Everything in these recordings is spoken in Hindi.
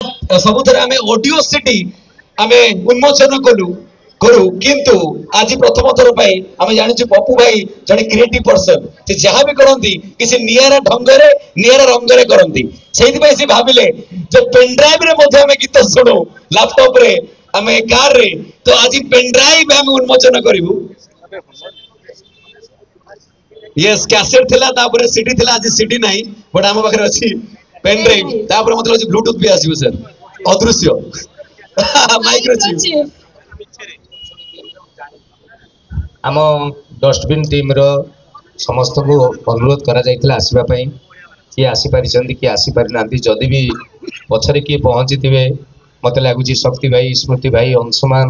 सबुथरे आमे ऑडियो सिटी आमे उन्मोचन कलु करू किंतु आज प्रथम थर पाई आमे जानिछु पप्पू भाई जने क्रिएटिव पर्सन से जहां भी करंती किसी नियारा ढंगरे नियारा रंगरे करंती सेहि पई से भाबिले जो पेन ड्राइव रे मध्ये आमे गीत सुनो लैपटॉप रे आमे कार रे तो आज पेन ड्राइव आमे उन्मोचन करिवु यस कैसेट थिला तापर सीडी थिला आज सीडी नाही बट आम पाखरे अछि पेन ड्राइव तापर मतलब अछि ब्लूटूथ भी आसीबो सर अदृश्य माइक्रोचिप आम डस्टबिन टीम रो समस्त को अनुरोध करा जाइथिला आसीबा पई कि आसी पारिछंती कि आसी पारि नांती जदी भी पछरे कि पहुंची थिबे मते लागुची शक्ति भाई स्मृति भाई अंशुमान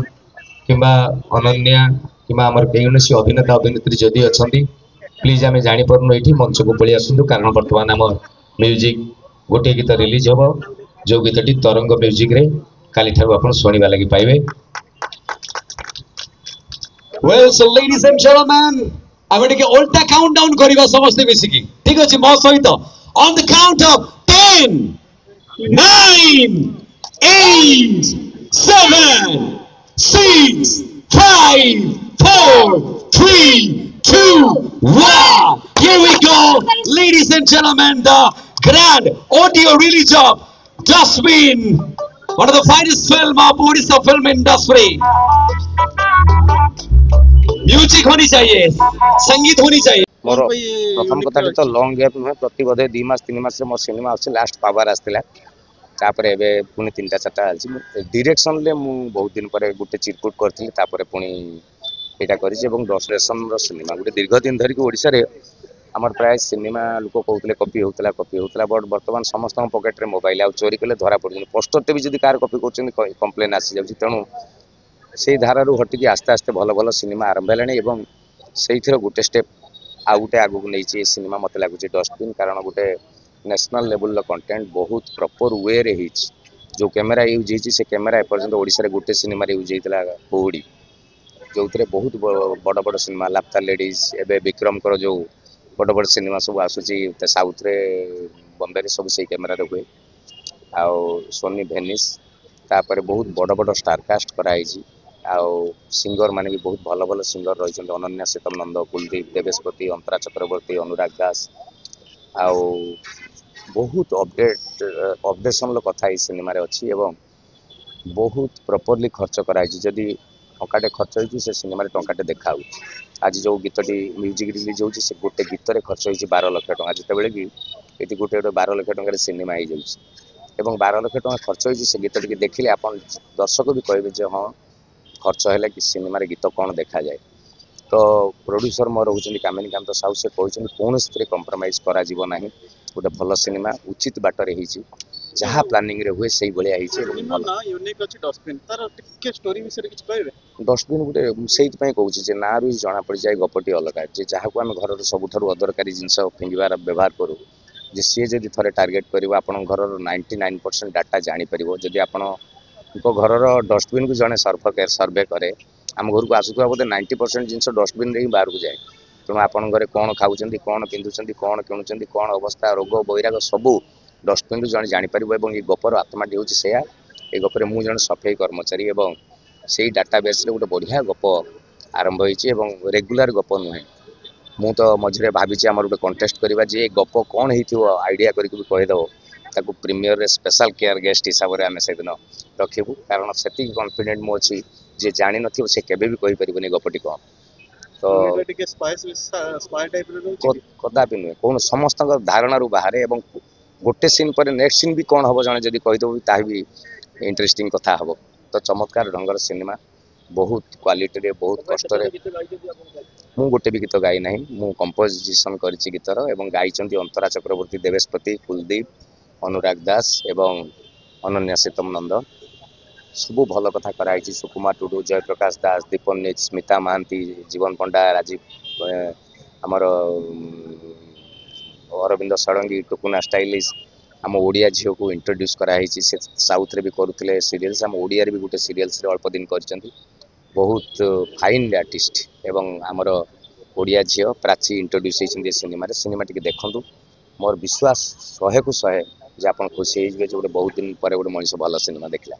किंबा अनन्या किंबा हमर केउनसी अभिनेता अभिनेत्री जदी अछंती प्लीज आमे जानि परनु एठी मंच को पळि आसुंतु कारण वर्तमान हम म्यूजिक गोटे गीत रिलीज होबो जो गीतटी तरंग म्यूजिक रे काली ठारु आपण सुनिबा लागि पाइबे। Well, so ladies and gentlemen, I'm going to ulta countdown kariba samaste misiki. ठीक अछि mo सहित on the count of 10 9 8 7 6 5 4 3 2 1. Here we go, ladies and gentlemen, the grand audio release of Dustbin, one of the finest film of Odisha film industry. Music होनी चाहिए, संगीत होनी चाहिए। मोर प्रथम कथा तो लॉन्ग गैप नुहे प्रति बोधे 2 मास 3 मास मोर सिनेमा आछि लास्ट पावर आस्तिला तापर एबे पुनी 3टा 4टा आछि डायरेक्शन ले मु बहुत दिन परे गुटे चिरकुट करथिली तापर पुनी एटा करिछि एवं डस्ट्रेशन रो सिनेमा गुटे दीर्घ दिन धरि को ओडिसा रे हमर प्राय सिनेमा लोक कहउतले कॉपी होतला बट वर्तमान समस्त पॉकेट रे मोबाइल आ चोरी कले धरा पड़िन पोस्टर ते भी जदी कार कॉपी करछन कंप्लेन आसी जाउछि तणु से धारारू हटिकी आस्ते आस्ते भल भल सिनेमा आरंभ है से गोटे स्टेप आउ गोटे आगू नहीं सिनेमा मत लगुच डस्टबिन कारण गोटे नेशनल लेवल कंटेंट बहुत प्रॉपर वे रे जो कैमेरा यूज से कैमेरा एपर्यंत ओडिशा गोटे सिनेमा यूज होता कोहड़ी जो बहुत बड़ बड़ सिनेमा लाप्ता लेडीज एवं विक्रम कर जो बड़ बड़ सिनेमा सब आसूसी साउथ रे बॉम्बे रे सब से कैमेरा हुए आउ सोनी भेनिस तापर बहुत बड़ बड़ स्टारकास्ट कराई आउ सिंगर माने भी बहुत भल भल सिंगर रही अनन्या सीतम नंद कुलदीप देवेशपति अंतरा चक्रवर्ती अनुराग दास आउ बहुत अपडेशन कथा सिनेमा अच्छी एवं बहुत प्रॉपर्ली खर्च कराई जदि टंकाटे खर्च हो सिनेमा टंकाटे देखा आज जो गीतटी म्यूजिक रिलीज हो गोटे गीत खर्च हो 12 लाख टका जिते कि ये गोटे 12 लाख टकर सिनेमा हो जाए 12 लाख टका खर्च हो गीत टी देखिले आप दर्शक भी कहे हाँ खर्च है कि सिनेमा गीत कौन देखा जाए तो प्रोड्यूसर मोर होती कामिनी कांत साहू से कहते कौन से कंप्रोमाइज करा गोटे भल सिनेमा उचित बाटर हो जहाँ प्लानिंग रे हुए से डस्टबिन गोटे से कहूँ ना रू जना पड़ जाए गपटी अलग जहाँ को आम घर सबुठ अदरकारी जिनस फिंगार व्यवहार करूँ जे सी जब थे टार्गेट कर घर 99% डाटा जापर जदि आप घर डस्टबिन को जड़े सर्वे करे आम घर को आसुवा बोधे 90% जिन डस्टबिन ही बाहर को जाए तेणु आप घरे कौन खाऊँ कौन पिंधुं कौन किणुं कौन अवस्था रोग बैराग सबू डस्टबिन रू जड़े जापर ये गपर आत्माटी हूँ से ये गपर मुझे जड़े सफाई कर्मचारी और से डाटाबेस गोटे बढ़िया गप आरंभ हो रेगुलर गप नुहे मु तो मझे भावी आम गोटे कंटेस्ट करवा जे गप कौन हो आइडिया करके कहीदेव ताकू प्रीमियर रे स्पेशल केयर गेस्ट हिसाब से आम से दिन रखू कारण से कॉन्फिडेंट मु अच्छी जे जानी न से केबे भी कही परिबनी गपटी कौन तो कदापि नुहे कौन समस्त धारणा रू बाहर एवं गोटे सीन पर नेक्स्ट सीन भी कौन हम जड़े जब कहीदेव ता भी इंटरेस्टिंग कथा हम तो चमत्कार ढंगर सिनेमा बहुत क्वालिटी बहुत कष्ट मु गोटे भी गीत गाई ना मु कंपोजिशन करी गीतर एवं गाई अंतरा चक्रवर्ती देवेशपति कुलदीप अनुराग दास एवं अनन्या सीतम नंद सब भल कथा कराई सुकुमार टुडू जयप्रकाश दास दीपन निज स्मिता महांती जीवन पंडा राजीव आमर अरविंद षडंगी टुकुना स्टाइलिश आम ओडिया झील को इंट्रोड्यूस कराई से साउथ रे भी करुले सीरियल्स आम ओडिया भी गोटे सीरियल्स रे अल्प दिन कर बहुत फाइन आर्टिस्ट एवं आमर ओडिया झील प्राची इंट्रोड्यूस होती सिनेमा टी देखु मोर विश्वास 100 को 100 ଯେ ଆପଣ ଖୁସି ହେଇଯିବେ ଯେ ଗୋଟେ ବହୁତ ଦିନ ପରେ ଗୋଟେ ମଣିଷ ଭଲ ସିନେମା ଦେଖିଲା।